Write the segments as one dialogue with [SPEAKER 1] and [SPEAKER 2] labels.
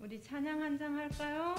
[SPEAKER 1] 우리 찬양 한 장 할까요?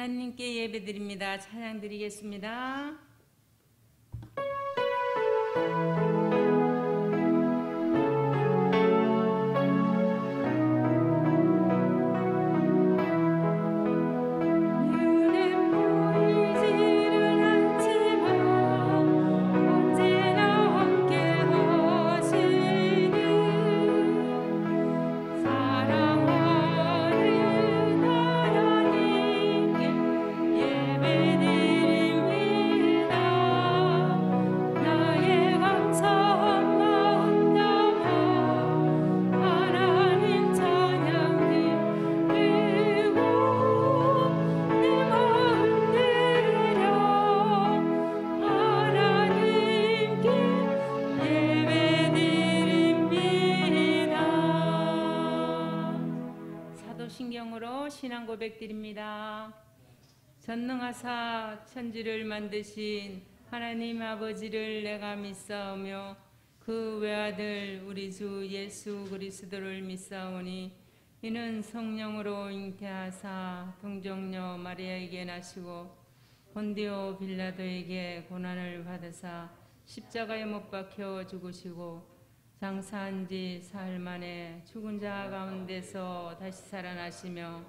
[SPEAKER 1] 하나님께 예배드립니다. 찬양 드리겠습니다. 신경으로 신앙 고백드립니다. 전능하사 천지를 만드신 하나님 아버지를 내가 믿사오며 그 외아들 우리 주 예수 그리스도를 믿사오니 이는 성령으로 잉태하사 동정녀 마리아에게 나시고 본디오 빌라도에게 고난을 받으사 십자가에 못 박혀 죽으시고 장사한 지 사흘 만에 죽은 자 가운데서 다시 살아나시며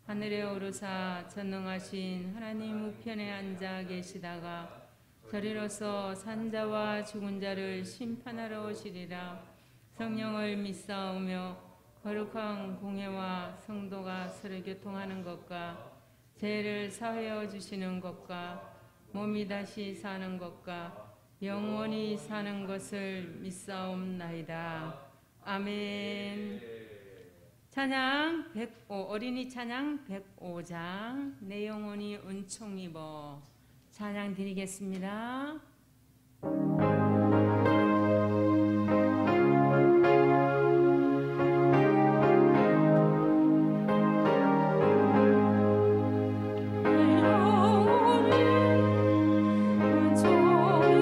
[SPEAKER 1] 하늘에 오르사 전능하신 하나님 우편에 앉아 계시다가 저리로서 산자와 죽은 자를 심판하러 오시리라. 성령을 믿사오며 거룩한 공회와 성도가 서로 교통하는 것과 죄를 사하여 주시는 것과 몸이 다시 사는 것과 영원히 사는 것을 믿사옵나이다. 아멘. 찬양 105, 어린이 찬양 105장 내 영혼이 은총 입어 찬양 드리겠습니다. 내 영혼이 은총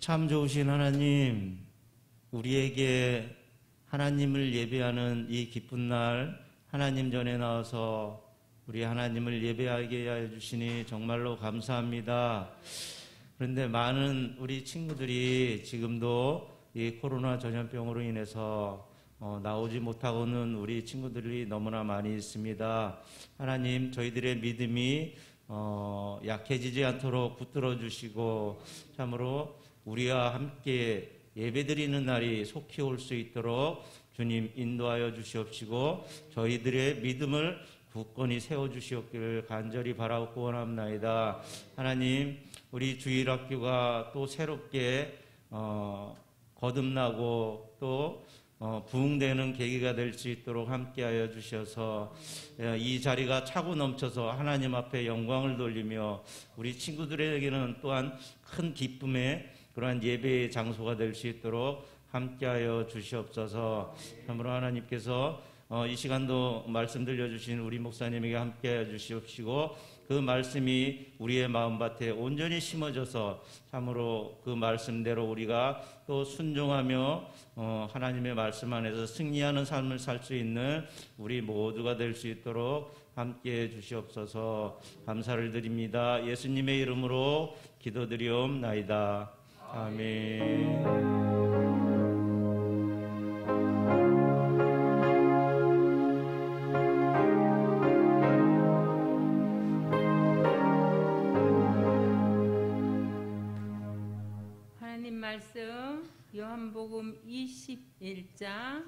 [SPEAKER 2] 참 좋으신 하나님, 우리에게 하나님을 예배하는 이 기쁜 날 하나님 전에 나와서 우리 하나님을 예배하게 하여 주시니 정말로 감사합니다. 그런데 많은 우리 친구들이 지금도 이 코로나 전염병으로 인해서 나오지 못하고는 우리 친구들이 너무나 많이 있습니다. 하나님, 저희들의 믿음이 약해지지 않도록 붙들어 주시고 참으로 우리와 함께 예배드리는 날이 속히 올 수 있도록 주님 인도하여 주시옵시고 저희들의 믿음을 굳건히 세워주시옵기를 간절히 바라고 원합나이다. 하나님, 우리 주일학교가 또 새롭게 거듭나고 또 부흥되는 계기가 될 수 있도록 함께하여 주셔서 이 자리가 차고 넘쳐서 하나님 앞에 영광을 돌리며 우리 친구들에게는 또한 큰 기쁨의 그러한 예배의 장소가 될 수 있도록 함께하여 주시옵소서. 참으로 하나님께서 이 시간도 말씀 들려주신 우리 목사님에게 함께하여 주시옵시고 그 말씀이 우리의 마음밭에 온전히 심어져서 참으로 그 말씀대로 우리가 또 순종하며 하나님의 말씀 안에서 승리하는 삶을 살 수 있는 우리 모두가 될 수 있도록 함께해 주시옵소서. 감사를 드립니다. 예수님의 이름으로 기도드리옵나이다. 아멘.
[SPEAKER 1] 말씀 요한복음 21장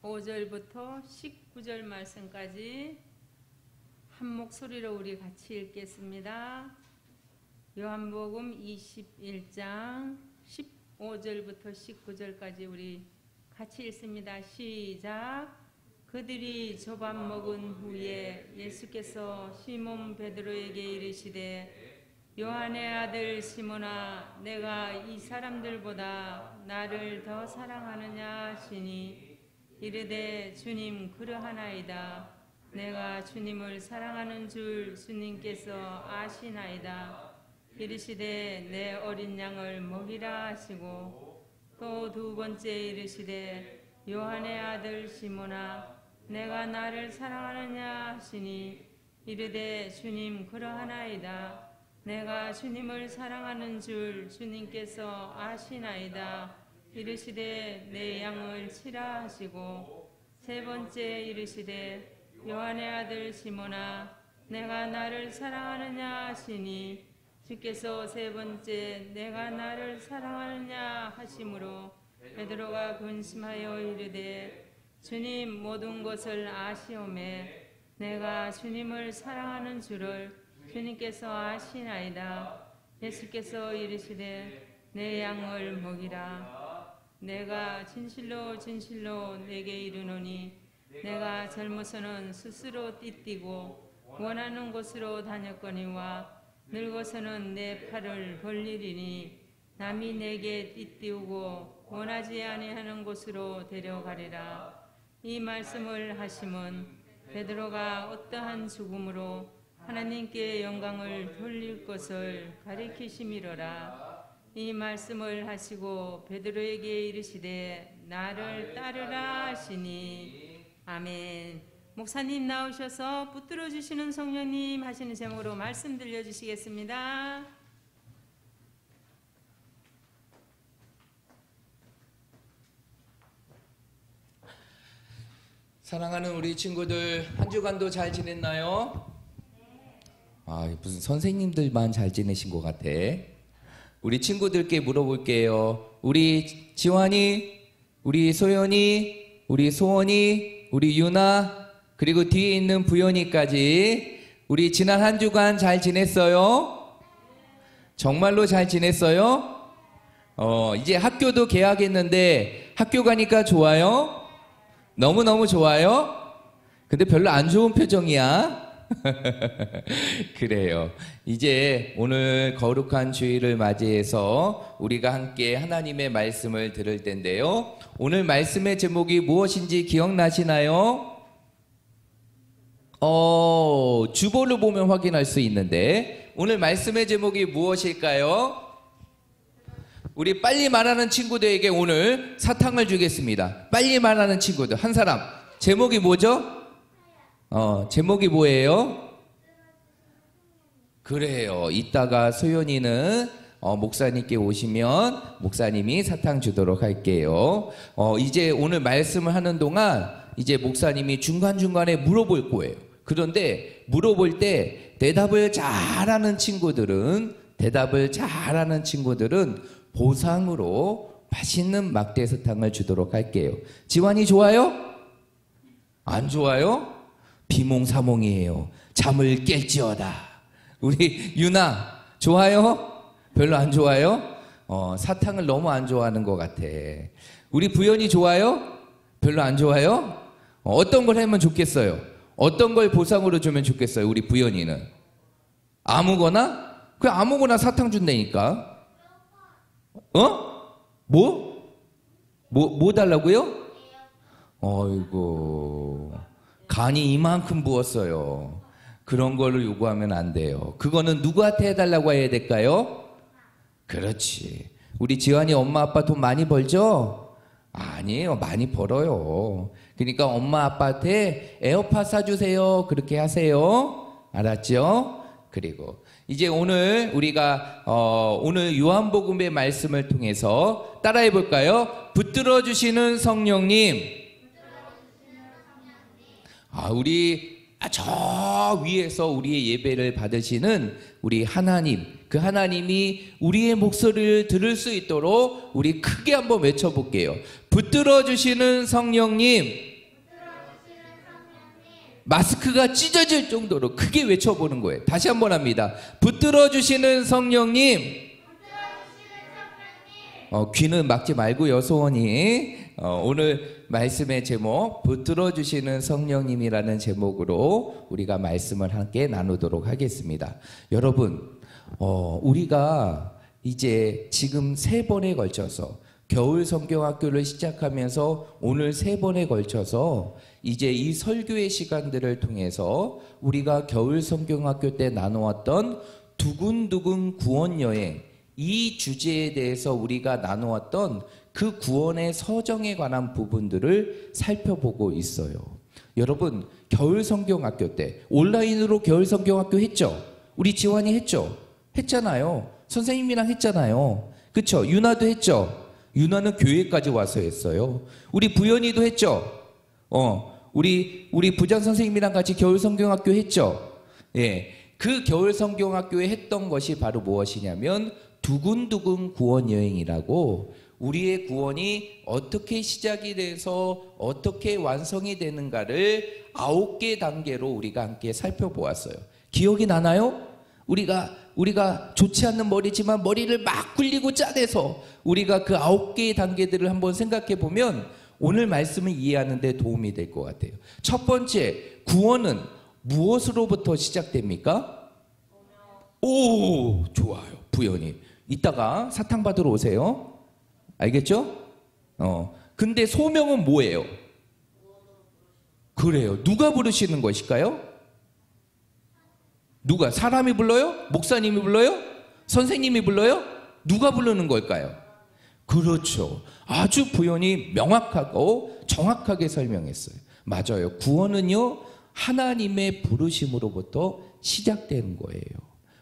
[SPEAKER 1] 15절부터 19절 말씀까지 한 목소리로 우리 같이 읽겠습니다. 요한복음 21장 15절부터 19절까지 우리 같이 읽습니다. 시작. 그들이 조밥 먹은 후에 예수께서 시몬 베드로에게 이르시되 요한의 아들 시몬아, 내가 이 사람들보다 나를 더 사랑하느냐 하시니 이르되 주님, 그러하나이다. 내가 주님을 사랑하는 줄 주님께서 아시나이다. 이르시되 내 어린 양을 먹이라 하시고 또 두 번째 이르시되 요한의 아들 시몬아, 내가 나를 사랑하느냐 하시니 이르되 주님, 그러하나이다. 내가 주님을 사랑하는 줄 주님께서 아시나이다. 이르시되 내 양을 치라 하시고 세 번째 이르시되 요한의 아들 시몬아, 내가 나를 사랑하느냐 하시니 주께서 세 번째 내가 나를 사랑하느냐 하심으로 베드로가 근심하여 이르되 주님, 모든 것을 아시오매 내가 주님을 사랑하는 줄을 주님께서 아시나이다. 예수께서 이르시되 내 양을 먹이라. 내가 진실로 진실로 내게 이르노니 내가 젊어서는 스스로 띠띠고 원하는 곳으로 다녔거니와 늙어서는 내 팔을 벌리리니 남이 내게 띠띠우고 원하지 아니하는 곳으로 데려가리라. 이 말씀을 하심은 베드로가 어떠한 죽음으로 하나님께 영광을 돌릴 것을 가리키심이로라. 이 말씀을 하시고 베드로에게 이르시되 나를 따르라 하시니. 아멘. 목사님 나오셔서 붙들어 주시는 성령님 하시는 제목으로 말씀 들려주시겠습니다.
[SPEAKER 3] 사랑하는 우리 친구들, 한 주간도 잘 지냈나요? 무슨 선생님들만 잘 지내신 것 같아. 우리 친구들께 물어볼게요. 우리 지환이, 우리 소연이, 우리 소원이, 우리 유나, 그리고 뒤에 있는 부연이까지 우리 지난 한 주간 잘 지냈어요? 정말로 잘 지냈어요? 이제 학교도 개학했는데 학교 가니까 좋아요? 너무너무 좋아요? 근데 별로 안 좋은 표정이야. 그래요. 이제 오늘 거룩한 주일을 맞이해서 우리가 함께 하나님의 말씀을 들을 텐데요. 오늘 말씀의 제목이 무엇인지 기억나시나요? 주보를 보면 확인할 수 있는데 오늘 말씀의 제목이 무엇일까요? 우리 빨리 말하는 친구들에게 오늘 사탕을 주겠습니다. 빨리 말하는 친구들 한 사람. 제목이 뭐죠? 제목이 뭐예요? 그래요. 이따가 소연이는 목사님께 오시면 목사님이 사탕 주도록 할게요. 이제 오늘 말씀을 하는 동안 이제 목사님이 중간중간에 물어볼 거예요. 그런데 물어볼 때 대답을 잘하는 친구들은 보상으로 맛있는 막대 사탕을 주도록 할게요. 지환이 좋아요? 안 좋아요? 비몽사몽이에요. 잠을 깰지어다. 우리 유나 좋아요? 별로 안 좋아요? 사탕을 너무 안 좋아하는 것 같아. 우리 부연이 좋아요? 별로 안 좋아요? 어떤 걸 하면 좋겠어요? 어떤 걸 보상으로 주면 좋겠어요? 우리 부연이는 아무거나? 그냥 아무거나 사탕 준다니까. 뭐 달라고요? 어이구, 간이 이만큼 부었어요. 그런 걸로 요구하면 안 돼요. 그거는 누구한테 해달라고 해야 될까요? 그렇지. 우리 지환이 엄마 아빠 돈 많이 벌죠? 아니에요. 많이 벌어요. 그러니까 엄마 아빠한테 에어팟 사주세요. 그렇게 하세요. 알았죠? 그리고 이제 오늘 우리가 오늘 요한복음의 말씀을 통해서 따라해 볼까요? 붙들어 주시는 성령님. 우리 저 위에서 우리의 예배를 받으시는 우리 하나님, 그 하나님이 우리의 목소리를 들을 수 있도록 우리 크게 한번 외쳐볼게요. 붙들어 주시는 성령님. 마스크가 찢어질 정도로 크게 외쳐보는 거예요. 다시 한번 합니다. 붙들어 주시는 성령님. 귀는 막지 말고요, 소원이. 오늘 말씀의 제목 붙들어 주시는 성령님이라는 제목으로 우리가 말씀을 함께 나누도록 하겠습니다. 여러분, 우리가 이제 지금 3번에 걸쳐서 겨울 성경학교를 시작하면서 오늘 3번에 걸쳐서 이제 이 설교의 시간들을 통해서 우리가 겨울 성경학교 때 나누었던 두근두근 구원 여행, 이 주제에 대해서 우리가 나누었던 그 구원의 서정에 관한 부분들을 살펴보고 있어요. 여러분, 겨울 성경학교 때 온라인으로 겨울 성경학교 했죠? 우리 지환이 했죠? 했잖아요. 선생님이랑 했잖아요. 그쵸? 유나도 했죠? 유나는 교회까지 와서 했어요. 우리 부연이도 했죠? 우리 부장 선생님이랑 같이 겨울 성경학교 했죠? 예. 그 겨울 성경학교에 했던 것이 바로 무엇이냐면 두근두근 구원 여행이라고 우리의 구원이 어떻게 시작이 돼서 어떻게 완성이 되는가를 9개 단계로 우리가 함께 살펴보았어요. 기억이 나나요? 우리가 좋지 않는 머리지만 머리를 막 굴리고 짜내서 우리가 그 9개의 단계들을 한번 생각해 보면 오늘 말씀을 이해하는 데 도움이 될 것 같아요. 첫 번째, 구원은 무엇으로부터 시작됩니까? 오, 좋아요. 부연이. 이따가 사탕 받으러 오세요. 알겠죠? 근데 소명은 뭐예요? 그래요. 누가 부르시는 것일까요? 누가? 사람이 불러요? 목사님이 불러요? 선생님이 불러요? 누가 부르는 걸까요? 그렇죠. 아주 부연이 명확하고 정확하게 설명했어요. 맞아요. 구원은요, 하나님의 부르심으로부터 시작되는 거예요.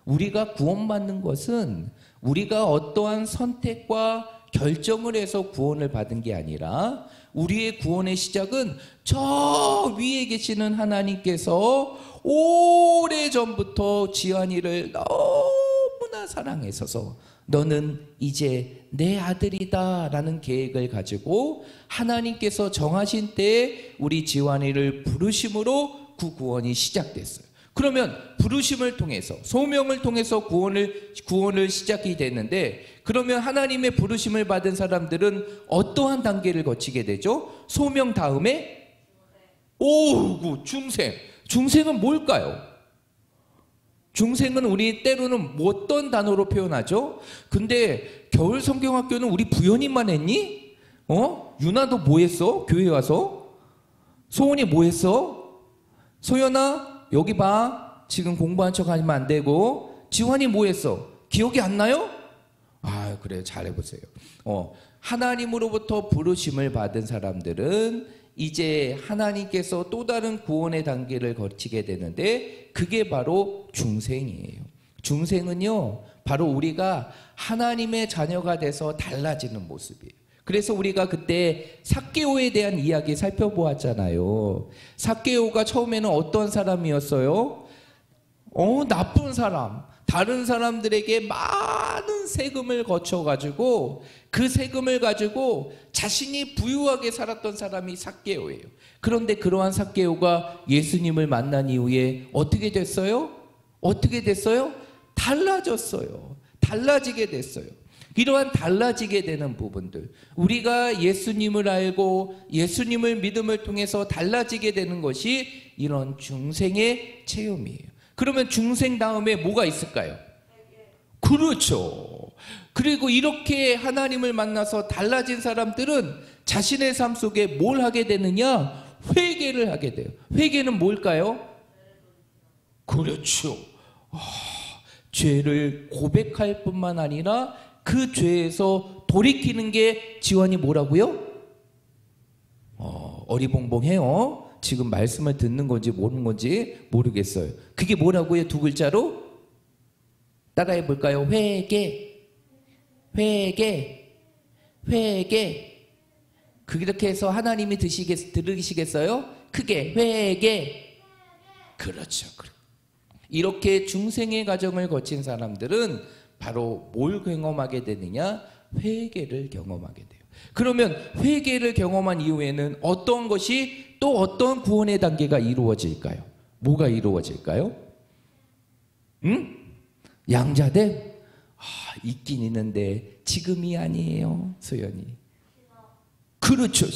[SPEAKER 3] 우리가 구원받는 것은 우리가 어떠한 선택과 결정을 해서 구원을 받은 게 아니라 우리의 구원의 시작은 저 위에 계시는 하나님께서 오래전부터 지환이를 너무나 사랑하셔서 너는 이제 내 아들이다 라는 계획을 가지고 하나님께서 정하신 때에 우리 지환이를 부르심으로 그 구원이 시작됐어요. 그러면 부르심을 통해서 소명을 통해서 구원을 시작이 됐는데 그러면 하나님의 부르심을 받은 사람들은 어떠한 단계를 거치게 되죠? 소명 다음에 중생. 중생은 뭘까요? 중생은 우리 때로는 어떤 단어로 표현하죠? 근데 겨울 성경학교는 우리 부연이만 했니? 유나도 뭐 했어? 교회 와서? 소원이 뭐 했어? 소연아, 여기 봐. 지금 공부한 척 하면 안 되고. 지환이 뭐 했어? 기억이 안 나요? 아, 그래. 잘해보세요. 하나님으로부터 부르심을 받은 사람들은 이제 하나님께서 또 다른 구원의 단계를 거치게 되는데 그게 바로 중생이에요. 중생은요, 바로 우리가 하나님의 자녀가 돼서 달라지는 모습이에요. 그래서 우리가 그때 삭개오에 대한 이야기 살펴보았잖아요. 삭개오가 처음에는 어떤 사람이었어요? 나쁜 사람. 다른 사람들에게 많은 세금을 거쳐가지고 그 세금을 가지고 자신이 부유하게 살았던 사람이 삭개오예요. 그런데 그러한 삭개오가 예수님을 만난 이후에 어떻게 됐어요? 어떻게 됐어요? 달라졌어요. 달라지게 됐어요. 이러한 달라지게 되는 부분들, 우리가 예수님을 알고 예수님을 믿음을 통해서 달라지게 되는 것이 이런 중생의 체험이에요. 그러면 중생 다음에 뭐가 있을까요? 그렇죠. 그리고 이렇게 하나님을 만나서 달라진 사람들은 자신의 삶 속에 뭘 하게 되느냐? 회개를 하게 돼요. 회개는 뭘까요? 그렇죠. 죄를 고백할 뿐만 아니라 그 죄에서 돌이키는 게 지원이 뭐라고요? 어리벙벙해요. 지금 말씀을 듣는 건지 모르는 건지 모르겠어요. 그게 뭐라고요? 두 글자로? 따라해 볼까요? 회개, 회개, 회개. 그렇게 해서 하나님이 들으시겠어요? 크게 회개. 그렇죠. 이렇게 중생의 과정을 거친 사람들은 바로 뭘 경험하게 되느냐? 회개를 경험하게 돼요. 그러면 회개를 경험한 이후에는 어떤 것이 또 어떤 구원의 단계가 이루어질까요? 뭐가 이루어질까요? 양자됨? 있긴 있는데 지금이 아니에요, 소연이. 그렇죠.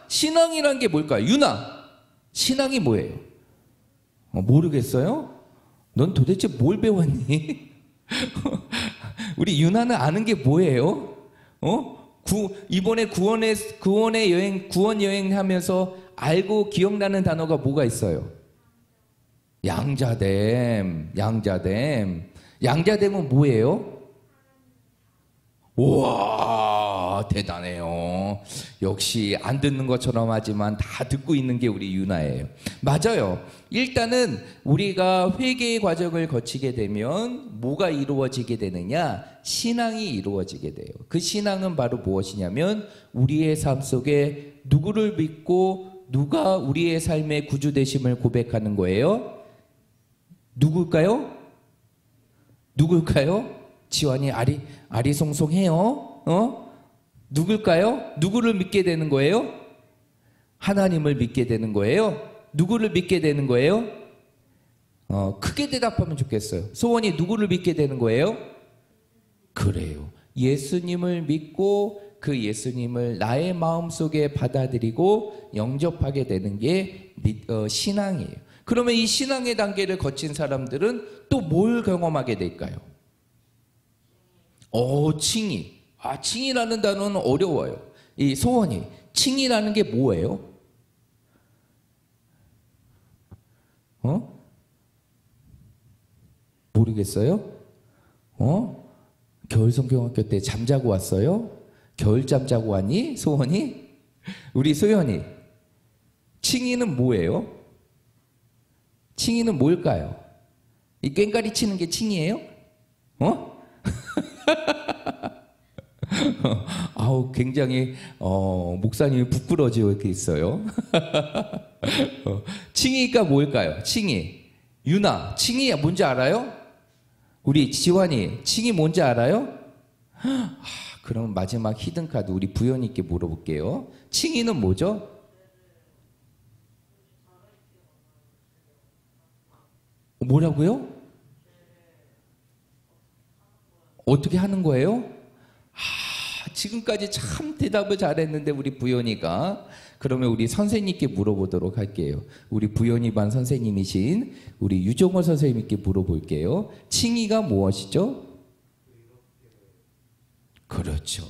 [SPEAKER 3] 신앙이란 게 뭘까요? 유나, 신앙이 뭐예요? 모르겠어요? 넌 도대체 뭘 배웠니? 우리 유나는 아는 게 뭐예요? 이번에 구원 여행 하면서 알고 기억나는 단어가 뭐가 있어요? 양자됨. 양자됨은 뭐예요? 우와, 대단해요. 역시 안 듣는 것처럼 하지만 다 듣고 있는 게 우리 유나예요. 맞아요. 일단은 우리가 회개의 과정을 거치게 되면 뭐가 이루어지게 되느냐? 신앙이 이루어지게 돼요. 그 신앙은 바로 무엇이냐면 우리의 삶 속에 누구를 믿고 누가 우리의 삶의 구주 되심을 고백하는 거예요. 누굴까요? 지환이 아리송송해요. 누굴까요? 누구를 믿게 되는 거예요? 하나님을 믿게 되는 거예요. 누구를 믿게 되는 거예요? 크게 대답하면 좋겠어요. 소원이 누구를 믿게 되는 거예요? 그래요. 예수님을 믿고 그 예수님을 나의 마음속에 받아들이고 영접하게 되는 게 신앙이에요. 그러면 이 신앙의 단계를 거친 사람들은 또 뭘 경험하게 될까요? 칭의. 칭의라는 단어는 어려워요. 이 소원이 칭의라는 게 뭐예요? 모르겠어요? 겨울 성경학교 때 잠자고 왔어요? 겨울잠 자고 왔니? 소원이? 우리 소연이 칭의는 뭐예요? 칭의는 뭘까요? 이 꽹과리 치는 게 칭의예요? 굉장히 목사님이 부끄러지고 이렇게 있어요. 칭의가 뭘까요? 칭의. 유나, 칭의 뭔지 알아요? 우리 지환이 칭의 뭔지 알아요? 그럼 마지막 히든카드 우리 부연이께 물어볼게요. 칭의는 뭐죠? 뭐라고요? 어떻게 하는 거예요? 지금까지 참 대답을 잘했는데 우리 부연이가. 그러면 우리 선생님께 물어보도록 할게요. 우리 부연이 반 선생님이신 우리 유종호 선생님께 물어볼게요. 칭의가 무엇이죠? 그렇죠.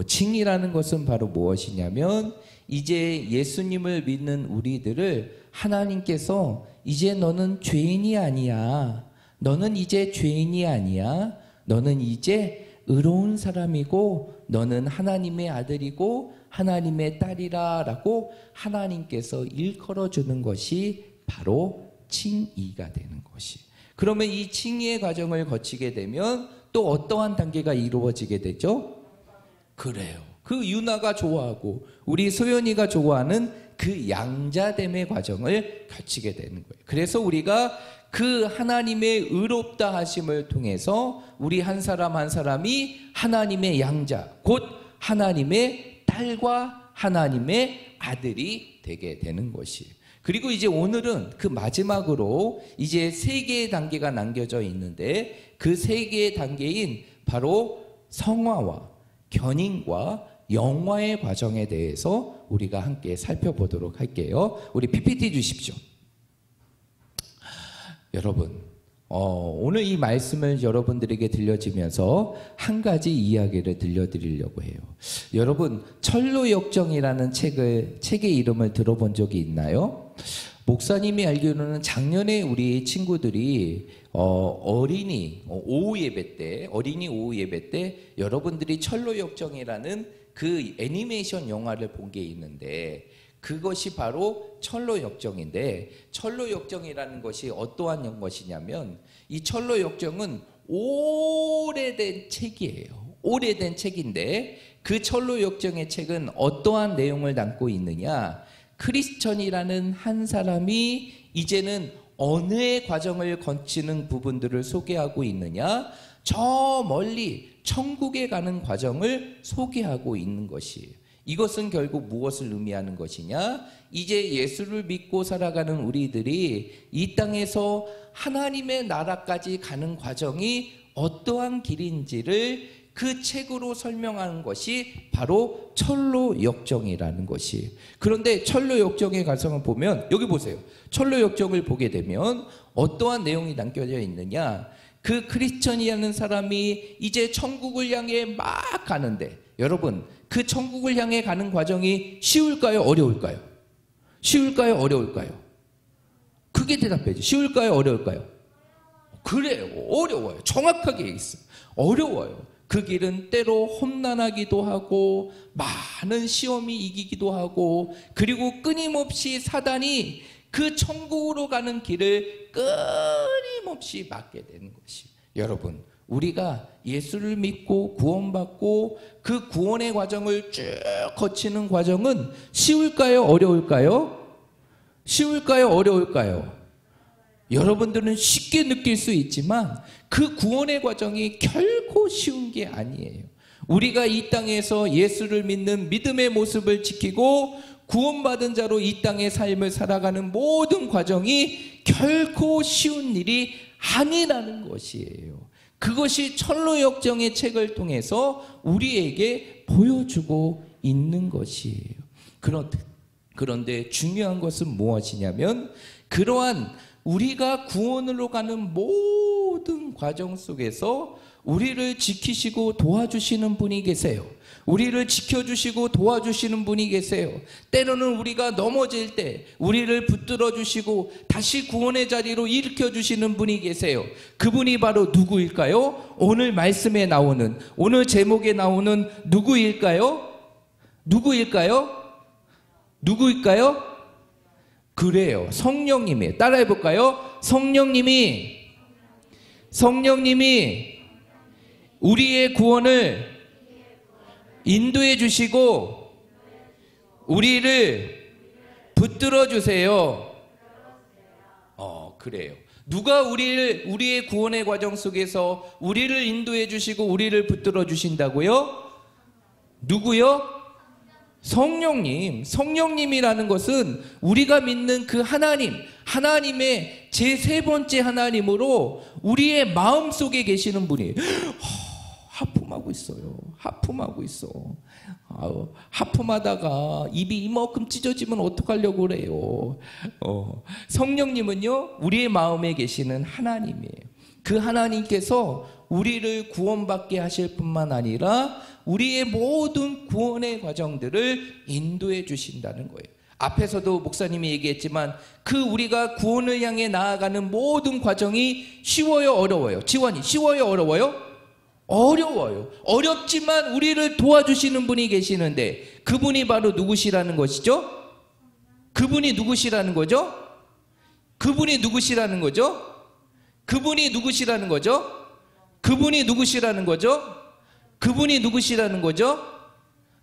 [SPEAKER 3] 칭이라는 것은 바로 무엇이냐면 이제 예수님을 믿는 우리들을 하나님께서 이제 너는 죄인이 아니야. 너는 이제 죄인이 아니야. 너는 이제 의로운 사람이고 너는 하나님의 아들이고 하나님의 딸이라 라고 하나님께서 일컬어 주는 것이 바로 칭의가 되는 것이. 그러면 이 칭의의 과정을 거치게 되면 또 어떠한 단계가 이루어지게 되죠? 그래요. 그 유나가 좋아하고 우리 소연이가 좋아하는 그 양자됨의 과정을 거치게 되는 거예요. 그래서 우리가 그 하나님의 의롭다 하심을 통해서 우리 한 사람 한 사람이 하나님의 양자, 곧 하나님의 딸과 하나님의 아들이 되게 되는 것이에요. 그리고 이제 오늘은 그 마지막으로 이제 3개의 단계가 남겨져 있는데 그 3개의 단계인 바로 성화와 견인과 영화의 과정에 대해서 우리가 함께 살펴보도록 할게요. 우리 PPT 주십시오. 여러분, 오늘 이 말씀을 여러분들에게 들려주면서 한 가지 이야기를 들려드리려고 해요. 여러분, 철로역정이라는 책의 이름을 들어본 적이 있나요? 목사님이 알기로는 작년에 우리 친구들이 어린이 오후 예배 때 여러분들이 철로역정이라는 그 애니메이션 영화를 본 게 있는데 그것이 바로 철로역정인데 철로역정이라는 것이 어떠한 것이냐면 이 철로역정은 오래된 책이에요. 오래된 책인데 그 철로역정의 책은 어떠한 내용을 담고 있느냐, 크리스천이라는 한 사람이 이제는 언어의 과정을 거치는 부분들을 소개하고 있느냐, 저 멀리 천국에 가는 과정을 소개하고 있는 것이에요. 이것은 결국 무엇을 의미하는 것이냐? 이제 예수를 믿고 살아가는 우리들이 이 땅에서 하나님의 나라까지 가는 과정이 어떠한 길인지를 그 책으로 설명하는 것이 바로 철로역정이라는 것이. 그런데 철로역정의 가성을 보면 여기 보세요. 철로역정을 보게 되면 어떠한 내용이 남겨져 있느냐? 그 크리스천이라는 사람이 이제 천국을 향해 막 가는데 여러분, 그 천국을 향해 가는 과정이 쉬울까요? 어려울까요? 쉬울까요? 어려울까요? 크게 대답해야지. 쉬울까요? 어려울까요? 그래요. 어려워요. 정확하게 얘기했어요. 어려워요. 그 길은 때로 험난하기도 하고 많은 시험이 이기기도 하고 그리고 끊임없이 사단이 그 천국으로 가는 길을 끊임없이 막게 되는 것이. 여러분, 우리가 예수를 믿고 구원받고 그 구원의 과정을 쭉 거치는 과정은 쉬울까요? 어려울까요? 쉬울까요? 어려울까요? 여러분들은 쉽게 느낄 수 있지만 그 구원의 과정이 결코 쉬운 게 아니에요. 우리가 이 땅에서 예수를 믿는 믿음의 모습을 지키고 구원받은 자로 이 땅의 삶을 살아가는 모든 과정이 결코 쉬운 일이 아니라는 것이에요. 그것이 철로역정의 책을 통해서 우리에게 보여주고 있는 것이에요. 그런데 중요한 것은 무엇이냐면 그러한 우리가 구원으로 가는 모든 과정 속에서 우리를 지키시고 도와주시는 분이 계세요. 우리를 지켜주시고 도와주시는 분이 계세요. 때로는 우리가 넘어질 때 우리를 붙들어 주시고 다시 구원의 자리로 일으켜 주시는 분이 계세요. 그분이 바로 누구일까요? 오늘 말씀에 나오는, 오늘 제목에 나오는 누구일까요? 누구일까요? 누구일까요? 그래요. 성령님이에요. 따라해 볼까요? 성령님이 우리의 구원을 인도해 주시고 우리를 붙들어 주세요. 그래요. 누가 우리의 구원의 과정 속에서 우리를 인도해 주시고 우리를 붙들어 주신다고요? 누구요? 성령님. 성령님이라는 것은 우리가 믿는 그 하나님의 제3 번째 하나님으로 우리의 마음 속에 계시는 분이에요. 하품하고 있어요. 하품하고 있어. 하품하다가 입이 이만큼 찢어지면 어떡하려고 그래요. 성령님은요, 우리의 마음에 계시는 하나님이에요. 그 하나님께서 우리를 구원받게 하실 뿐만 아니라 우리의 모든 구원의 과정들을 인도해 주신다는 거예요. 앞에서도 목사님이 얘기했지만 그 우리가 구원을 향해 나아가는 모든 과정이 쉬워요, 어려워요? 지원이 쉬워요, 어려워요? 어려워요. 어렵지만 우리를 도와주시는 분이 계시는데 그분이 바로 누구시라는 것이죠? 그분이 누구시라는 거죠? 그분이 누구시라는 거죠? 그분이 누구시라는 거죠? 그분이 누구시라는 거죠? 그분이 누구시라는 거죠?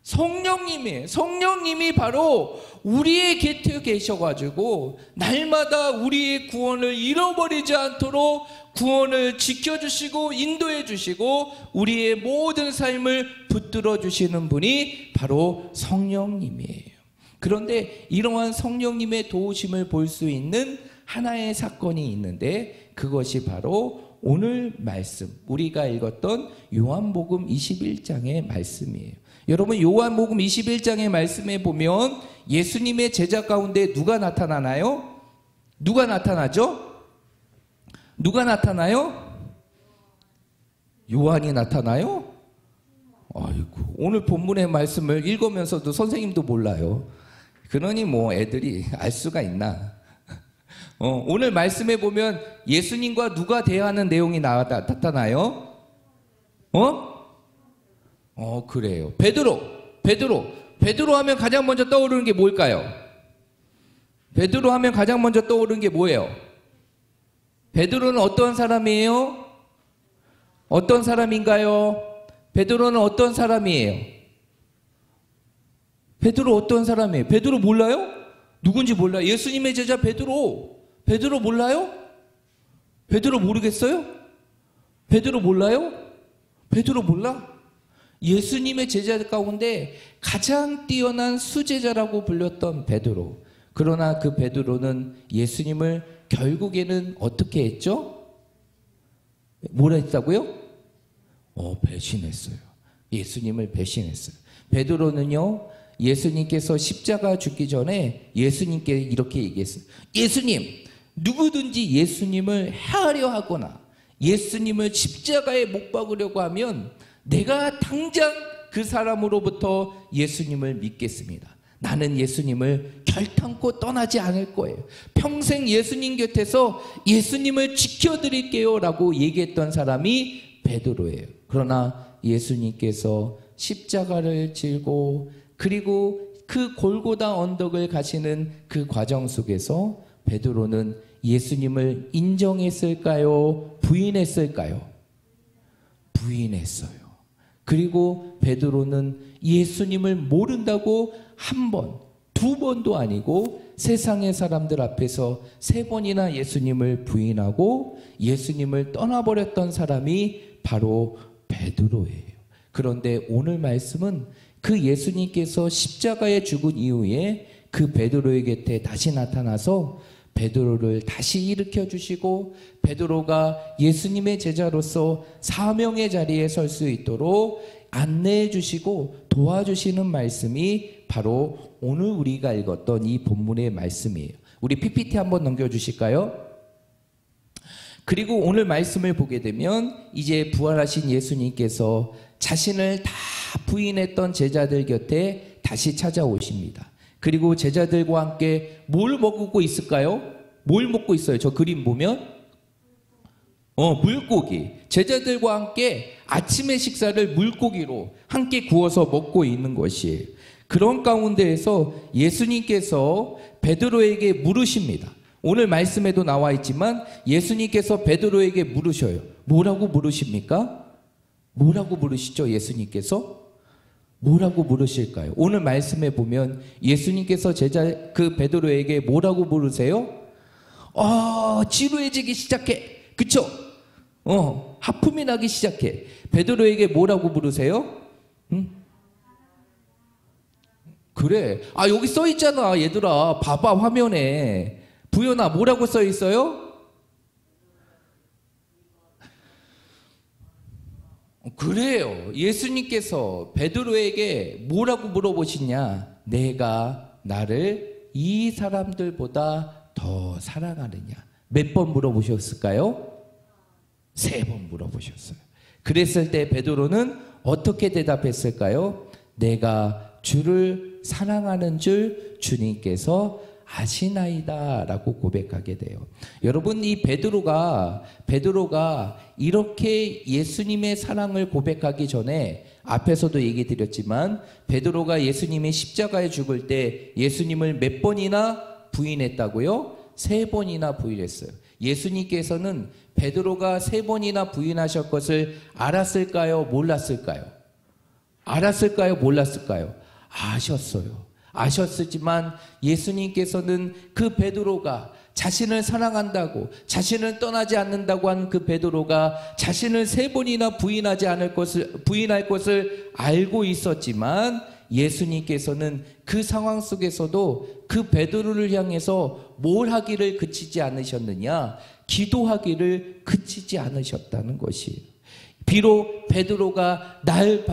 [SPEAKER 3] 성령님이에요. 성령님이 바로 우리의 곁에 계셔가지고 날마다 우리의 구원을 잃어버리지 않도록 구원을 지켜주시고 인도해 주시고 우리의 모든 삶을 붙들어 주시는 분이 바로 성령님이에요. 그런데 이러한 성령님의 도우심을 볼 수 있는 하나의 사건이 있는데 그것이 바로 오늘 말씀, 우리가 읽었던 요한복음 21장의 말씀이에요. 여러분, 요한복음 21장의 말씀에 보면 예수님의 제자 가운데 누가 나타나나요? 누가 나타나죠? 누가 나타나요? 요한이 나타나요? 아이고, 오늘 본문의 말씀을 읽으면서도 선생님도 몰라요. 그러니 뭐 애들이 알 수가 있나? 오늘 말씀에 보면 예수님과 누가 대화하는 내용이 나타나요? 그래요. 베드로 하면 가장 먼저 떠오르는 게 뭘까요? 베드로 하면 가장 먼저 떠오르는 게 뭐예요? 베드로는 어떤 사람이에요? 어떤 사람인가요? 베드로는 어떤 사람이에요? 베드로 어떤 사람이에요? 베드로 몰라요? 누군지 몰라요? 예수님의 제자 베드로 몰라요? 베드로 모르겠어요? 베드로 몰라요? 베드로 몰라? 예수님의 제자 가운데 가장 뛰어난 수제자라고 불렸던 베드로. 그러나 그 베드로는 예수님을 결국에는 어떻게 했죠? 뭐라 했다고요? 배신했어요. 예수님을 배신했어요. 베드로는요, 예수님께서 십자가 죽기 전에 예수님께 이렇게 얘기했어요. 예수님, 누구든지 예수님을 해하려 하거나 예수님을 십자가에 못 박으려고 하면 내가 당장 그 사람으로부터 예수님을 믿겠습니다. 나는 예수님을 결탄코 떠나지 않을 거예요. 평생 예수님 곁에서 예수님을 지켜드릴게요 라고 얘기했던 사람이 베드로예요. 그러나 예수님께서 십자가를 지고 그리고 그 골고다 언덕을 가시는 그 과정 속에서 베드로는 예수님을 인정했을까요? 부인했을까요? 부인했어요. 그리고 베드로는 예수님을 모른다고 한 번, 두 번도 아니고 세상의 사람들 앞에서 세 번이나 예수님을 부인하고 예수님을 떠나버렸던 사람이 바로 베드로예요. 그런데 오늘 말씀은 그 예수님께서 십자가에 죽은 이후에 그 베드로의 곁에 다시 나타나서 베드로를 다시 일으켜 주시고 베드로가 예수님의 제자로서 사명의 자리에 설 수 있도록 안내해 주시고 도와주시는 말씀이 바로 오늘 우리가 읽었던 이 본문의 말씀이에요. 우리 PPT 한번 넘겨주실까요? 그리고 오늘 말씀을 보게 되면 이제 부활하신 예수님께서 자신을 다 부인했던 제자들 곁에 다시 찾아오십니다. 그리고 제자들과 함께 뭘 먹고 있을까요? 뭘 먹고 있어요? 저 그림 보면 물고기. 제자들과 함께 아침의 식사를 물고기로 함께 구워서 먹고 있는 것이에요. 그런 가운데에서 예수님께서 베드로에게 물으십니다. 오늘 말씀에도 나와 있지만 예수님께서 베드로에게 물으셔요. 뭐라고 물으십니까? 뭐라고 물으시죠? 예수님께서? 뭐라고 물으실까요? 오늘 말씀에 보면 예수님께서 제자 그 베드로에게 뭐라고 물으세요? 지루해지기 시작해. 그쵸? 하품이 나기 시작해. 베드로에게 뭐라고 물으세요? 응? 그래. 여기 써 있잖아, 얘들아. 봐봐, 화면에. 부연아, 뭐라고 써 있어요? 그래요. 예수님께서 베드로에게 뭐라고 물어보시냐? 내가 나를 이 사람들보다 더 사랑하느냐? 몇 번 물어보셨을까요? 3번 물어보셨어요. 그랬을 때 베드로는 어떻게 대답했을까요? 내가 주를 사랑하는 줄 주님께서 아시나이다 라고 고백하게 돼요. 여러분, 이 베드로가 이렇게 예수님의 사랑을 고백하기 전에 앞에서도 얘기 드렸지만 베드로가 예수님이 십자가에 죽을 때 예수님을 몇 번이나 부인했다고요? 3번이나 부인했어요. 예수님께서는 베드로가 3번이나 부인하실 것을 알았을까요? 몰랐을까요? 알았을까요? 몰랐을까요? 아셨어요. 아셨지만 예수님께서는 그 베드로가 자신을 사랑한다고, 자신을 떠나지 않는다고 한 그 베드로가 자신을 3번이나 부인할 것을 알고 있었지만 예수님께서는 그 상황 속에서도 그 베드로를 향해서 뭘 하기를 그치지 않으셨느냐? 기도하기를 그치지 않으셨다는 것이에요. 비록 베드로가 날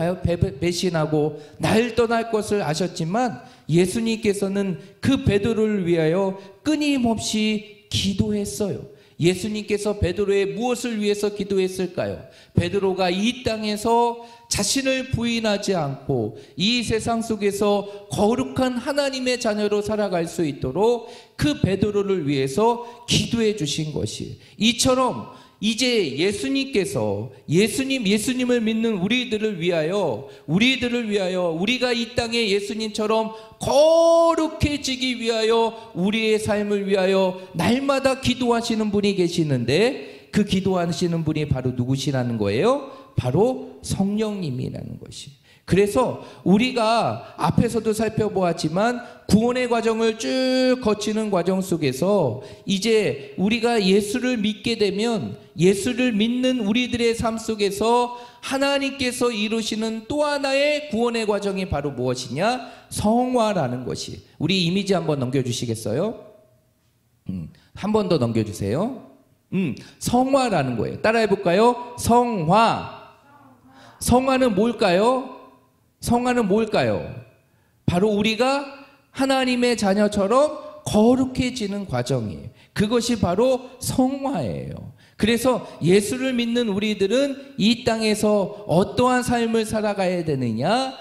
[SPEAKER 3] 배신하고 날 떠날 것을 아셨지만 예수님께서는 그 베드로를 위하여 끊임없이 기도했어요. 예수님께서 베드로의 무엇을 위해서 기도했을까요? 베드로가 이 땅에서 자신을 부인하지 않고 이 세상 속에서 거룩한 하나님의 자녀로 살아갈 수 있도록 그 베드로를 위해서 기도해 주신 것이, 이처럼 이제 예수님께서 예수님을 믿는 우리들을 위하여 우리가 이 땅에 예수님처럼 거룩해지기 위하여 우리의 삶을 위하여 날마다 기도하시는 분이 계시는데 그 기도하시는 분이 바로 누구시라는 거예요? 바로 성령님이라는 것이. 그래서 우리가 앞에서도 살펴보았지만 구원의 과정을 쭉 거치는 과정 속에서 이제 우리가 예수를 믿게 되면 예수를 믿는 우리들의 삶 속에서 하나님께서 이루시는 또 하나의 구원의 과정이 바로 무엇이냐? 성화라는 것이. 우리 이미지 한번 넘겨주시겠어요? 한 번 더 넘겨주세요. 성화라는 거예요. 따라해볼까요? 성화. 성화는 뭘까요? 성화는 뭘까요? 바로 우리가 하나님의 자녀처럼 거룩해지는 과정이에요. 그것이 바로 성화예요. 그래서 예수를 믿는 우리들은 이 땅에서 어떠한 삶을 살아가야 되느냐?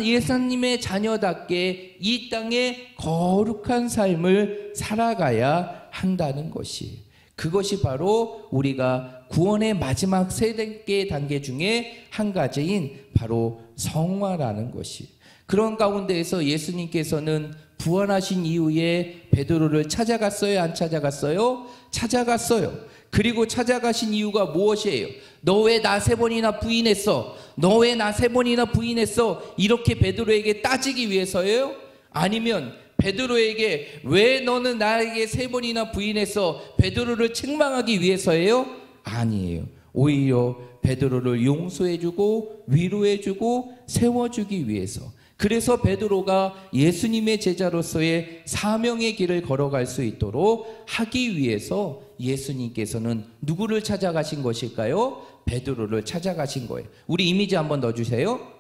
[SPEAKER 3] 예수님의 자녀답게 이 땅에 거룩한 삶을 살아가야 한다는 것이, 그것이 바로 우리가 구원의 마지막 세 개의 단계 중에 한 가지인 바로 성화라는 것이. 그런 가운데에서 예수님께서는 부활하신 이후에 베드로를 찾아갔어요? 안 찾아갔어요? 찾아갔어요. 그리고 찾아가신 이유가 무엇이에요? 너 왜 나 3번이나 부인했어? 너 왜 나 3번이나 부인했어? 이렇게 베드로에게 따지기 위해서예요? 아니면 베드로에게 왜 너는 나에게 3번이나 부인했어? 베드로를 책망하기 위해서예요? 아니에요. 오히려 베드로를 용서해주고 위로해주고 세워주기 위해서. 그래서 베드로가 예수님의 제자로서의 사명의 길을 걸어갈 수 있도록 하기 위해서 예수님께서는 누구를 찾아가신 것일까요? 베드로를 찾아가신 거예요. 우리 이미지 한번 넣어주세요.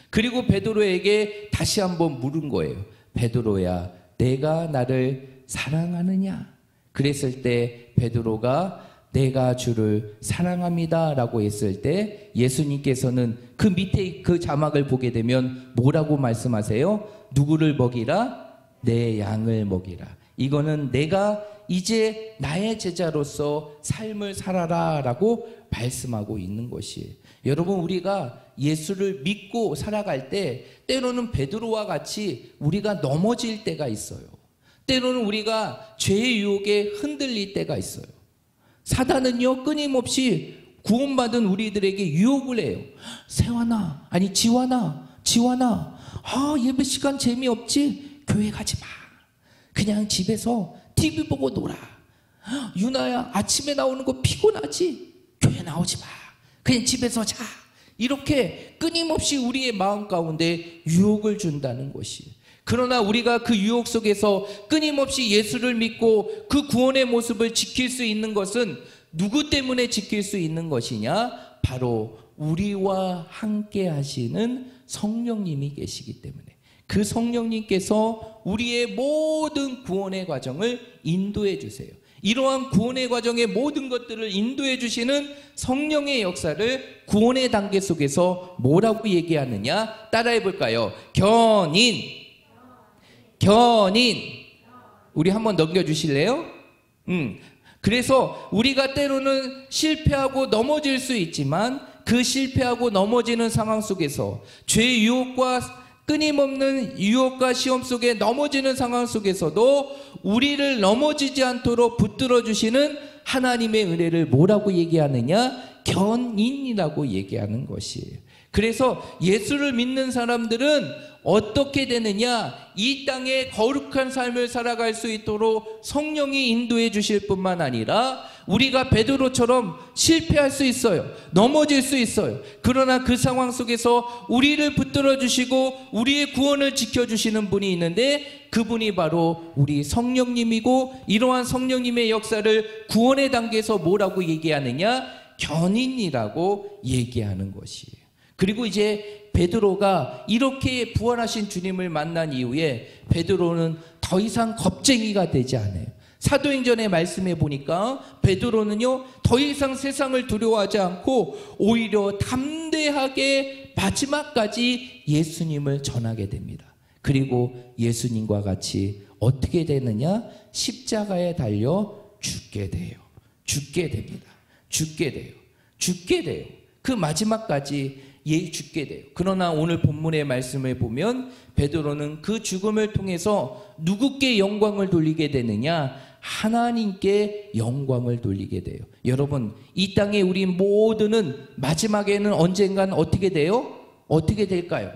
[SPEAKER 3] 그리고 베드로에게 다시 한번 물은 거예요. 베드로야, 내가 나를 사랑하느냐? 그랬을 때 베드로가 내가 주를 사랑합니다 라고 했을 때 예수님께서는 그 밑에 그 자막을 보게 되면 뭐라고 말씀하세요? 누구를 먹이라? 내 양을 먹이라. 이거는 내가 이제 나의 제자로서 삶을 살아라 라고 말씀하고 있는 것이에요. 여러분, 우리가 예수를 믿고 살아갈 때 때로는 베드로와 같이 우리가 넘어질 때가 있어요. 때로는 우리가 죄의 유혹에 흔들릴 때가 있어요. 사단은요, 끊임없이 구원받은 우리들에게 유혹을 해요. 세환아, 아니 지환아, 예배 시간 재미없지? 교회 가지 마. 그냥 집에서 TV 보고 놀아. 유나야, 아침에 나오는 거 피곤하지? 교회 나오지 마. 그냥 집에서 자. 이렇게 끊임없이 우리의 마음 가운데 유혹을 준다는 것이. 그러나 우리가 그 유혹 속에서 끊임없이 예수를 믿고 그 구원의 모습을 지킬 수 있는 것은 누구 때문에 지킬 수 있는 것이냐? 바로 우리와 함께 하시는 성령님이 계시기 때문에. 그 성령님께서 우리의 모든 구원의 과정을 인도해 주세요. 이러한 구원의 과정의 모든 것들을 인도해 주시는 성령의 역사를 구원의 단계 속에서 뭐라고 얘기하느냐? 따라해 볼까요? 견인. 우리 한번 넘겨주실래요? 그래서 우리가 때로는 실패하고 넘어질 수 있지만 그 실패하고 넘어지는 상황 속에서 죄의 유혹과 끊임없는 유혹과 시험 속에 넘어지는 상황 속에서도 우리를 넘어지지 않도록 붙들어 주시는 하나님의 은혜를 뭐라고 얘기하느냐? 견인이라고 얘기하는 것이에요. 그래서 예수를 믿는 사람들은 어떻게 되느냐? 이 땅에 거룩한 삶을 살아갈 수 있도록 성령이 인도해 주실 뿐만 아니라 우리가 베드로처럼 실패할 수 있어요. 넘어질 수 있어요. 그러나 그 상황 속에서 우리를 붙들어 주시고 우리의 구원을 지켜주시는 분이 있는데 그분이 바로 우리 성령님이고, 이러한 성령님의 역사를 구원의 단계에서 뭐라고 얘기하느냐? 견인이라고 얘기하는 것이에요. 그리고 이제 베드로가 이렇게 부활하신 주님을 만난 이후에 베드로는 더 이상 겁쟁이가 되지 않아요. 사도행전의 말씀에 보니까 베드로는요 더 이상 세상을 두려워하지 않고 오히려 담대하게 마지막까지 예수님을 전하게 됩니다. 그리고 예수님과 같이 어떻게 되느냐? 십자가에 달려 죽게 돼요. 죽게 됩니다. 죽게 돼요. 그 마지막까지 죽게 돼요. 그러나 오늘 본문의 말씀을 보면 베드로는 그 죽음을 통해서 누구께 영광을 돌리게 되느냐? 하나님께 영광을 돌리게 돼요. 여러분, 이 땅에 우리 모두는 마지막에는 언젠간 어떻게 돼요? 어떻게 될까요?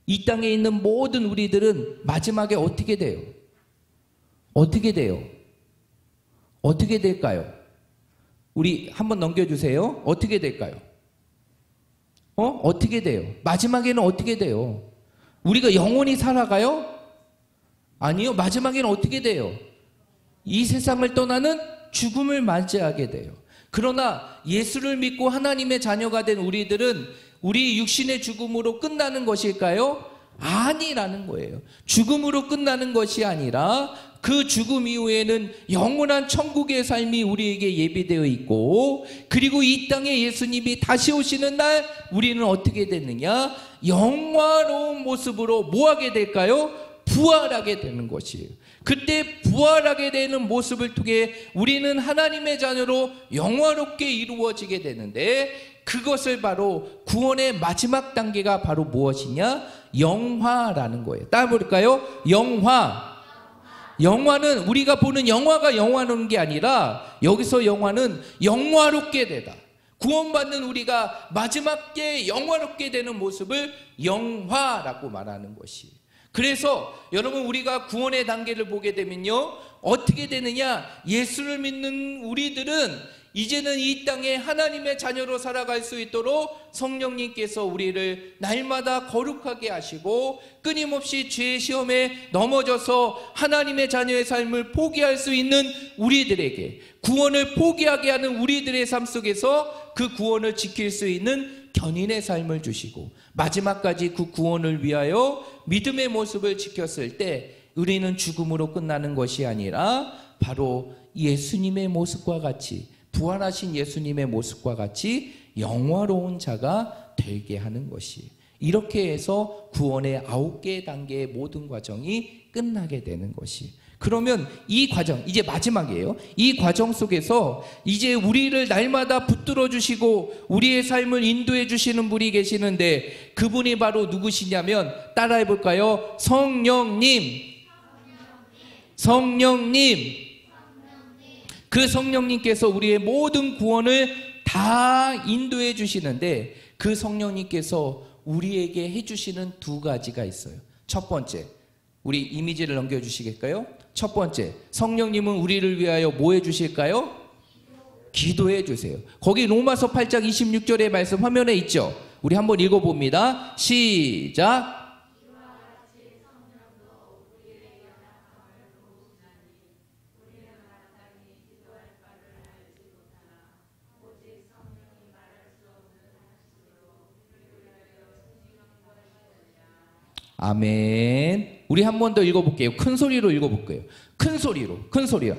[SPEAKER 3] 이 땅에 있는 모든 우리들은 마지막에 어떻게 돼요? 어떻게 돼요? 어떻게 될까요? 우리 한번 넘겨주세요. 어떻게 될까요? 어떻게 돼요? 마지막에는 어떻게 돼요? 우리가 영원히 살아가요? 아니요. 마지막에는 어떻게 돼요? 이 세상을 떠나는 죽음을 맞이하게 돼요. 그러나 예수를 믿고 하나님의 자녀가 된 우리들은 우리 육신의 죽음으로 끝나는 것일까요? 아니라는 거예요. 죽음으로 끝나는 것이 아니라 그 죽음 이후에는 영원한 천국의 삶이 우리에게 예비되어 있고, 그리고 이 땅에 예수님이 다시 오시는 날 우리는 어떻게 되느냐? 영화로운 모습으로 뭐하게 될까요? 부활하게 되는 것이에요. 그때 부활하게 되는 모습을 통해 우리는 하나님의 자녀로 영화롭게 이루어지게 되는데, 그것을 바로 구원의 마지막 단계가 바로 무엇이냐? 영화라는 거예요. 따라 볼까요? 영화는 우리가 보는 영화가 영화로운 게 아니라 여기서 영화는 영화롭게 되다. 구원받는 우리가 마지막에 영화롭게 되는 모습을 영화라고 말하는 것이. 그래서 여러분, 우리가 구원의 단계를 보게 되면요 어떻게 되느냐? 예수를 믿는 우리들은 이제는 이 땅에 하나님의 자녀로 살아갈 수 있도록 성령님께서 우리를 날마다 거룩하게 하시고, 끊임없이 죄의 시험에 넘어져서 하나님의 자녀의 삶을 포기할 수 있는 우리들에게, 구원을 포기하게 하는 우리들의 삶 속에서 그 구원을 지킬 수 있는 견인의 삶을 주시고, 마지막까지 그 구원을 위하여 믿음의 모습을 지켰을 때 우리는 죽음으로 끝나는 것이 아니라 바로 예수님의 모습과 같이, 부활하신 예수님의 모습과 같이 영화로운 자가 되게 하는 것이, 이렇게 해서 구원의 9개의 단계의 모든 과정이 끝나게 되는 것이. 그러면 이 과정, 이제 마지막이에요. 이 과정 속에서 이제 우리를 날마다 붙들어 주시고 우리의 삶을 인도해 주시는 분이 계시는데, 그분이 바로 누구시냐면, 따라해 볼까요? 성령님. 그 성령님께서 우리의 모든 구원을 다 인도해 주시는데, 그 성령님께서 우리에게 해주시는 두 가지가 있어요. 첫 번째, 우리 이미지를 넘겨주시겠까요? 첫 번째, 성령님은 우리를 위하여 뭐 해주실까요? 기도해 주세요. 거기 로마서 8장 26절의 말씀 화면에 있죠? 우리 한번 읽어봅니다. 시작. 아멘. 우리 한 번 더 읽어볼게요. 큰 소리로 읽어볼게요. 큰 소리로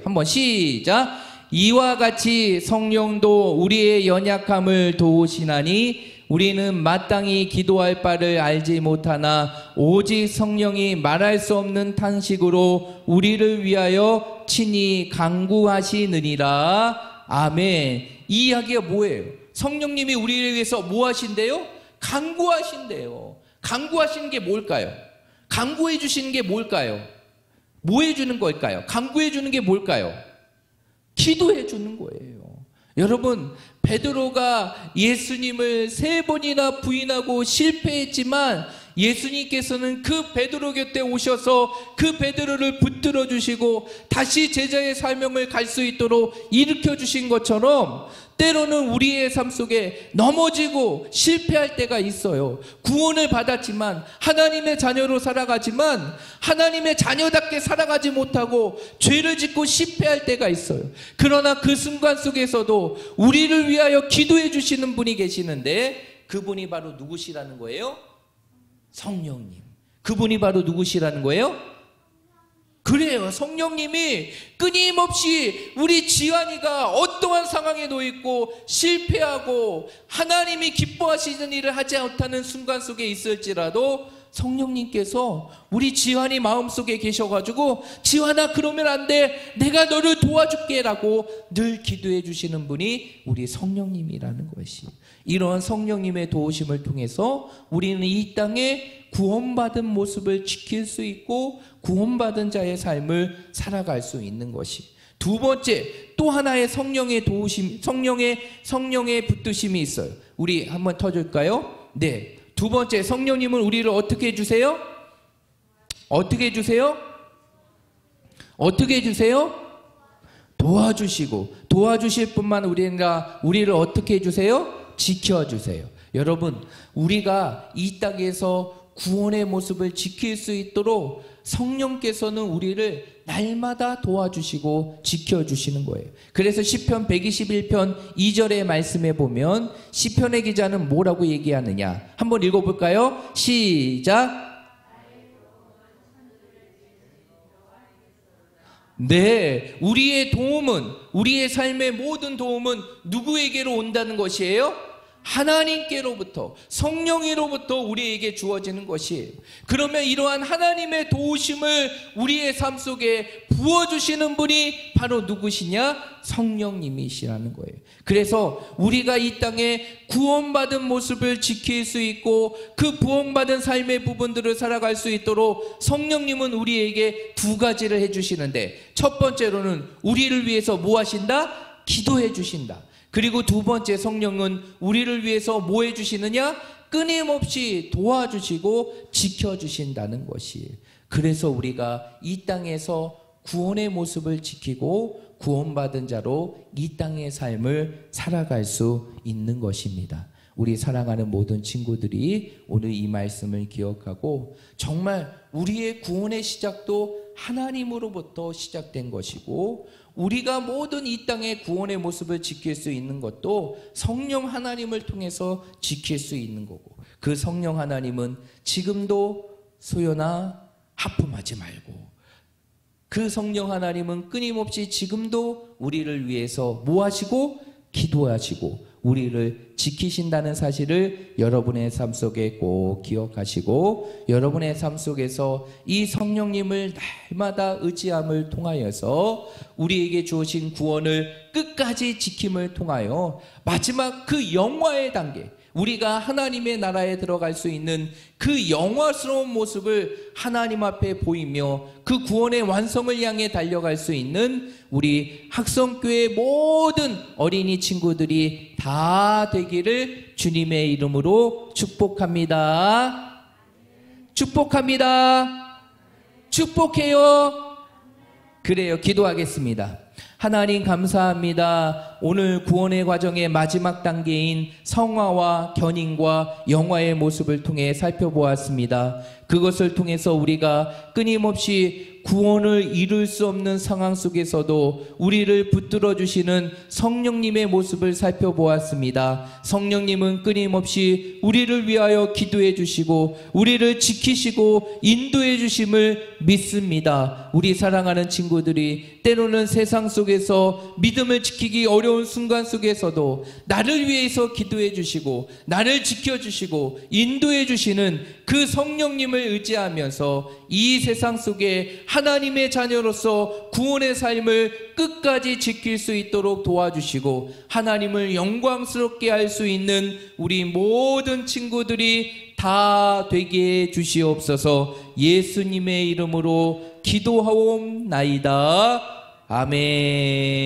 [SPEAKER 3] 한번 시작. 이와 같이 성령도 우리의 연약함을 도우시나니 우리는 마땅히 기도할 바를 알지 못하나 오직 성령이 말할 수 없는 탄식으로 우리를 위하여 친히 간구하시느니라. 아멘. 이 이야기가 뭐예요? 성령님이 우리를 위해서 뭐 하신대요? 간구하신대요. 간구하시는 게 뭘까요? 간구해 주시는 게 뭘까요? 뭐 해주는 걸까요? 간구해 주는 게 뭘까요? 기도해 주는 거예요. 여러분, 베드로가 예수님을 3번이나 부인하고 실패했지만 예수님께서는 그 베드로 곁에 오셔서 그 베드로를 붙들어 주시고 다시 제자의 사명을 갈 수 있도록 일으켜 주신 것처럼 때로는 우리의 삶 속에 넘어지고 실패할 때가 있어요. 구원을 받았지만 하나님의 자녀로 살아가지만 하나님의 자녀답게 살아가지 못하고 죄를 짓고 실패할 때가 있어요. 그러나 그 순간 속에서도 우리를 위하여 기도해 주시는 분이 계시는데 그분이 바로 누구시라는 거예요? 성령님. 그분이 바로 누구시라는 거예요? 그래요. 성령님이 끊임없이 우리 지환이가 어떠한 상황에 놓여있고 실패하고 하나님이 기뻐하시는 일을 하지 못하는 순간 속에 있을지라도 성령님께서 우리 지환이 마음속에 계셔가지고 지환아 그러면 안 돼, 내가 너를 도와줄게 라고 늘 기도해 주시는 분이 우리 성령님이라는 것이, 이러한 성령님의 도우심을 통해서 우리는 이 땅에 구원받은 모습을 지킬 수 있고 구원받은 자의 삶을 살아갈 수 있는 것이. 두 번째, 또 하나의 성령의 도우심, 성령의 붙드심이 있어요. 우리 한번 터줄까요? 네. 두 번째, 성령님은 우리를 어떻게 해주세요? 어떻게 해주세요? 어떻게 해주세요? 도와주시고, 도와주실 뿐만 아니라 우리를 어떻게 해주세요? 지켜주세요. 여러분, 우리가 이 땅에서 구원의 모습을 지킬 수 있도록 성령께서는 우리를 날마다 도와주시고 지켜주시는 거예요. 그래서 시편 121편 2절의 말씀에 보면 시편의 기자는 뭐라고 얘기하느냐, 한번 읽어볼까요? 시작. 네, 우리의 도움은, 우리의 삶의 모든 도움은 누구에게로 온다는 것이에요? 하나님께로부터, 성령으로부터 우리에게 주어지는 것이에요. 그러면 이러한 하나님의 도우심을 우리의 삶 속에 부어주시는 분이 바로 누구시냐? 성령님이시라는 거예요. 그래서 우리가 이 땅에 구원받은 모습을 지킬 수 있고 그 구원받은 삶의 부분들을 살아갈 수 있도록 성령님은 우리에게 두 가지를 해주시는데, 첫 번째로는 우리를 위해서 뭐 하신다? 기도해 주신다. 그리고 두 번째, 성령은 우리를 위해서 뭐 해주시느냐? 끊임없이 도와주시고 지켜주신다는 것이에요. 그래서 우리가 이 땅에서 구원의 모습을 지키고 구원받은 자로 이 땅의 삶을 살아갈 수 있는 것입니다. 우리 사랑하는 모든 친구들이 오늘 이 말씀을 기억하고, 정말 우리의 구원의 시작도 하나님으로부터 시작된 것이고 우리가 모든 이 땅의 구원의 모습을 지킬 수 있는 것도 성령 하나님을 통해서 지킬 수 있는 거고, 그 성령 하나님은 지금도 소연아 하품하지 말고, 그 성령 하나님은 끊임없이 지금도 우리를 위해서 뭐 하시고? 기도하시고 우리를 지키신다는 사실을 여러분의 삶 속에 꼭 기억하시고, 여러분의 삶 속에서 이 성령님을 날마다 의지함을 통하여서 우리에게 주어진 구원을 끝까지 지킴을 통하여 마지막 그 영화의 단계, 우리가 하나님의 나라에 들어갈 수 있는 그 영화스러운 모습을 하나님 앞에 보이며 그 구원의 완성을 향해 달려갈 수 있는 우리 학성교회 모든 어린이 친구들이 다 되기를 주님의 이름으로 축복합니다. 축복합니다. 축복해요. 그래요. 기도하겠습니다. 하나님 감사합니다. 오늘 구원의 과정의 마지막 단계인 성화와 견인과 영화의 모습을 통해 살펴보았습니다. 그것을 통해서 우리가 끊임없이 구원을 이룰 수 없는 상황 속에서도 우리를 붙들어 주시는 성령님의 모습을 살펴보았습니다. 성령님은 끊임없이 우리를 위하여 기도해 주시고 우리를 지키시고 인도해 주심을 믿습니다. 우리 사랑하는 친구들이 때로는 세상 속에서 믿음을 지키기 어려운 순간 속에서도 나를 위해서 기도해 주시고 나를 지켜 주시고 인도해 주시는 그 성령님을 의지하면서 이 세상 속에 하나님의 자녀로서 구원의 삶을 끝까지 지킬 수 있도록 도와주시고 하나님을 영광스럽게 할 수 있는 우리 모든 친구들이 다 되게 해 주시옵소서. 예수님의 이름으로 기도하옵나이다. 아멘.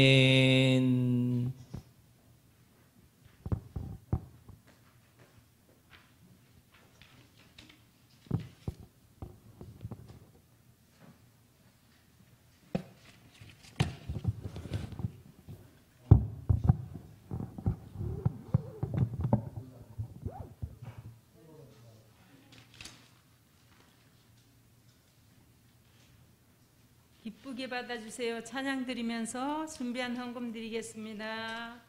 [SPEAKER 1] 기쁘게 받아주세요. 찬양 드리면서 준비한 헌금 드리겠습니다.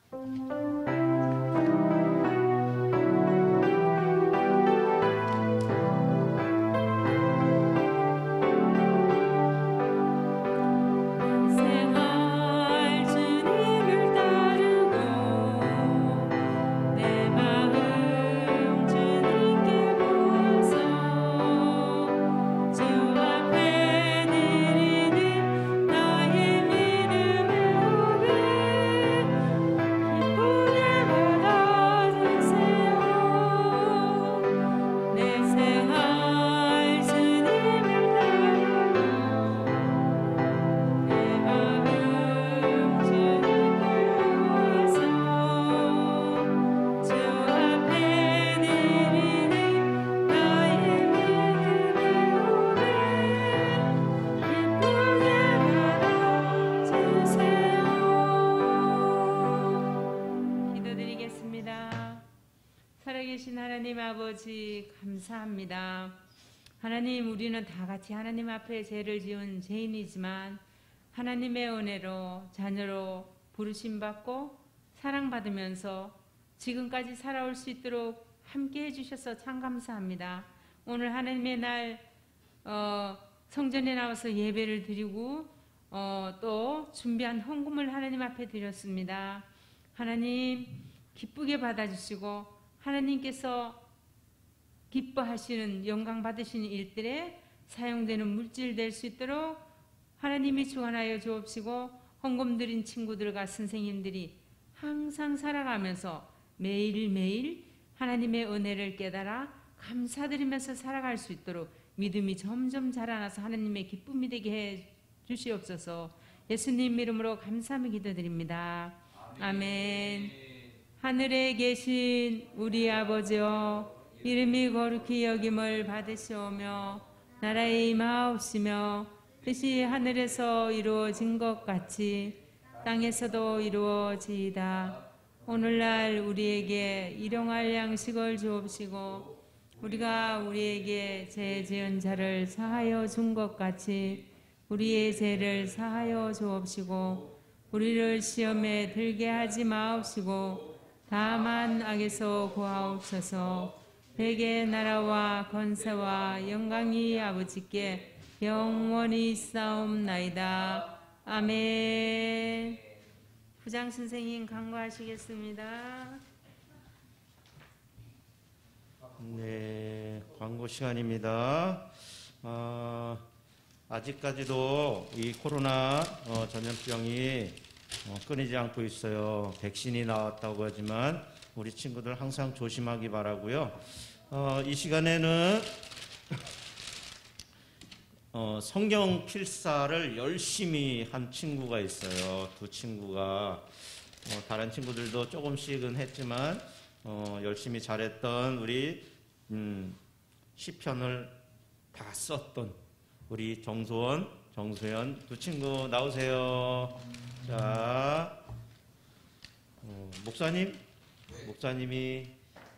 [SPEAKER 1] 생활 주님을 따르고 내 마음 주님께 모아서 주 앞에 드리는 나의 믿음의 고백 기쁘게 받아주세요. 내 생활 주님을 따르고 내 마음 주님께 모아서 주 앞에 드리는 나의 믿음의 고백 기쁘게 받아주세요. 기도드리겠습니다. 살아계신 하나님 아버지 감사합니다. 하나님, 우리는 다 같이 하나님 앞에 죄를 지은 죄인이지만 하나님의 은혜로 자녀로 부르심받고 사랑받으면서 지금까지 살아올 수 있도록 함께 해주셔서 참 감사합니다. 오늘 하나님의 날 성전에 나와서 예배를 드리고 또 준비한 헌금을 하나님 앞에 드렸습니다. 하나님 기쁘게 받아주시고 하나님께서 기뻐하시는 영광 받으시는 일들에 사용되는 물질 될 수 있도록 하나님이 주관하여 주옵시고 헌금 드린 친구들과 선생님들이 항상 살아가면서 매일매일 하나님의 은혜를 깨달아 감사드리면서 살아갈 수 있도록 믿음이 점점 자라나서 하나님의 기쁨이 되게 해 주시옵소서. 예수님 이름으로 감사하며 기도드립니다. 아멘. 하늘에 계신 우리 아버지여, 이름이 거룩히 여김을 받으시오며 나라의 임하옵시며 뜻이 하늘에서 이루어진 것 같이 땅에서도 이루어지이다. 오늘날 우리에게 일용할 양식을 주옵시고 우리가 우리에게 죄 지은 자를 사하여 준 것 같이 우리의 죄를 사하여 주옵시고 우리를 시험에 들게 하지 마옵시고 다만 악에서 구하옵소서. 백의 나라와 권세와 영광이 아버지께 영원히 있사옵나이다. 아멘. 부장 선생님 간구하시겠습니다.
[SPEAKER 2] 네, 광고 시간입니다. 아직까지도 이 코로나 전염병이 끊이지 않고 있어요. 백신이 나왔다고 하지만 우리 친구들 항상 조심하기 바라고요. 이 시간에는 성경 필사를 열심히 한 친구가 있어요. 두 친구가 다른 친구들도 조금씩은 했지만 열심히 잘했던 우리 시편을 다 썼던 우리 정소연 두 친구 나오세요. 자, 목사님이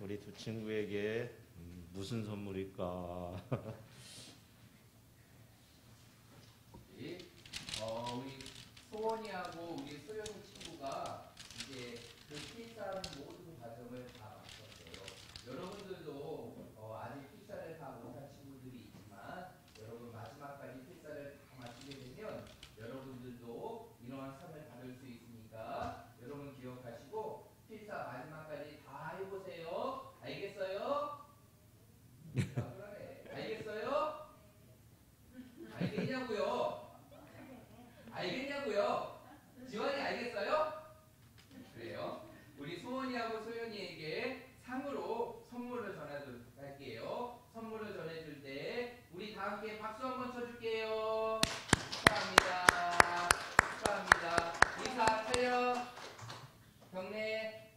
[SPEAKER 2] 우리 두 친구에게 무슨 선물일까?
[SPEAKER 3] 소원이하고 우리 소연이 친구가 이제 그 필사하는 모든 과정을 다 마쳤어요. 여러분들도 아직 필사를 다 못한 친구들이 있지만 여러분 마지막까지 필사를 다 마치게 되면 여러분들도 이러한 상을 받을 수 있으니까 여러분 기억하시고 필사 마지막까지 다 해보세요. 알겠어요? 그러네. 알겠어요? 알겠냐고요? 알겠냐고요? 지원이 알겠어요? 그래요. 우리 소원이하고 소연이에게 상으로 선물을 전해드릴게요. 할게요. 선물을 전해줄 때 우리 다 함께 박수 한번 쳐줄게요. 축하합니다. 축하합니다. 인사 차려. 경례.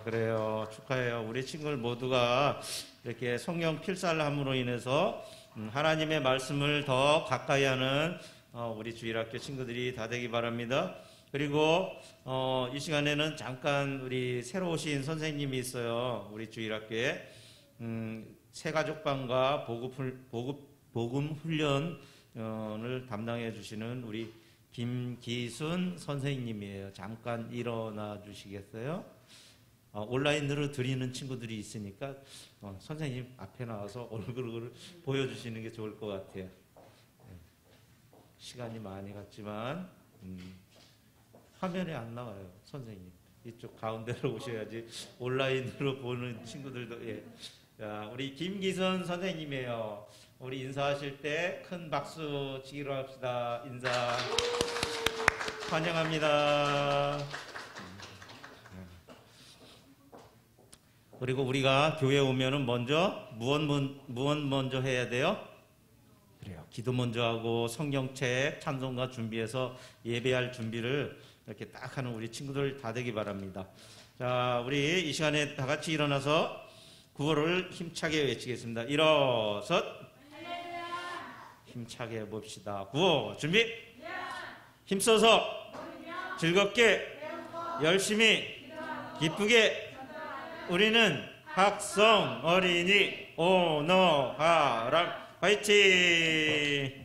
[SPEAKER 2] 그래요. 축하해요. 우리 친구들 모두가 이렇게 성령 필사를 함으로 인해서 하나님의 말씀을 더 가까이 하는 우리 주일학교 친구들이 다 되기 바랍니다. 그리고 이 시간에는 잠깐 우리 새로 오신 선생님이 있어요. 우리 주일학교에 새가족방과 복음 훈련을 담당해 주시는 우리 김기순 선생님이에요. 잠깐 일어나 주시겠어요? 온라인으로 드리는 친구들이 있으니까 선생님 앞에 나와서 얼굴을 보여주시는 게 좋을 것 같아요. 시간이 많이 갔지만 화면에 안 나와요. 선생님 이쪽 가운데로 오셔야지 온라인으로 보는 친구들도. 예. 자, 우리 김기선 선생님이에요. 우리 인사하실 때 큰 박수 치기로 합시다. 인사 환영합니다. 그리고 우리가 교회 오면은 먼저 무엇 먼저 해야 돼요? 그래요. 기도 먼저 하고 성경책, 찬송가 준비해서 예배할 준비를 이렇게 딱 하는 우리 친구들 다 되기 바랍니다. 자, 우리 이 시간에 다 같이 일어나서 구호를 힘차게 외치겠습니다. 일어섰. 힘차게 해봅시다. 구호 준비. 힘써서 즐겁게 열심히 기쁘게 우리는 학성 어린이 오너하람 화이팅!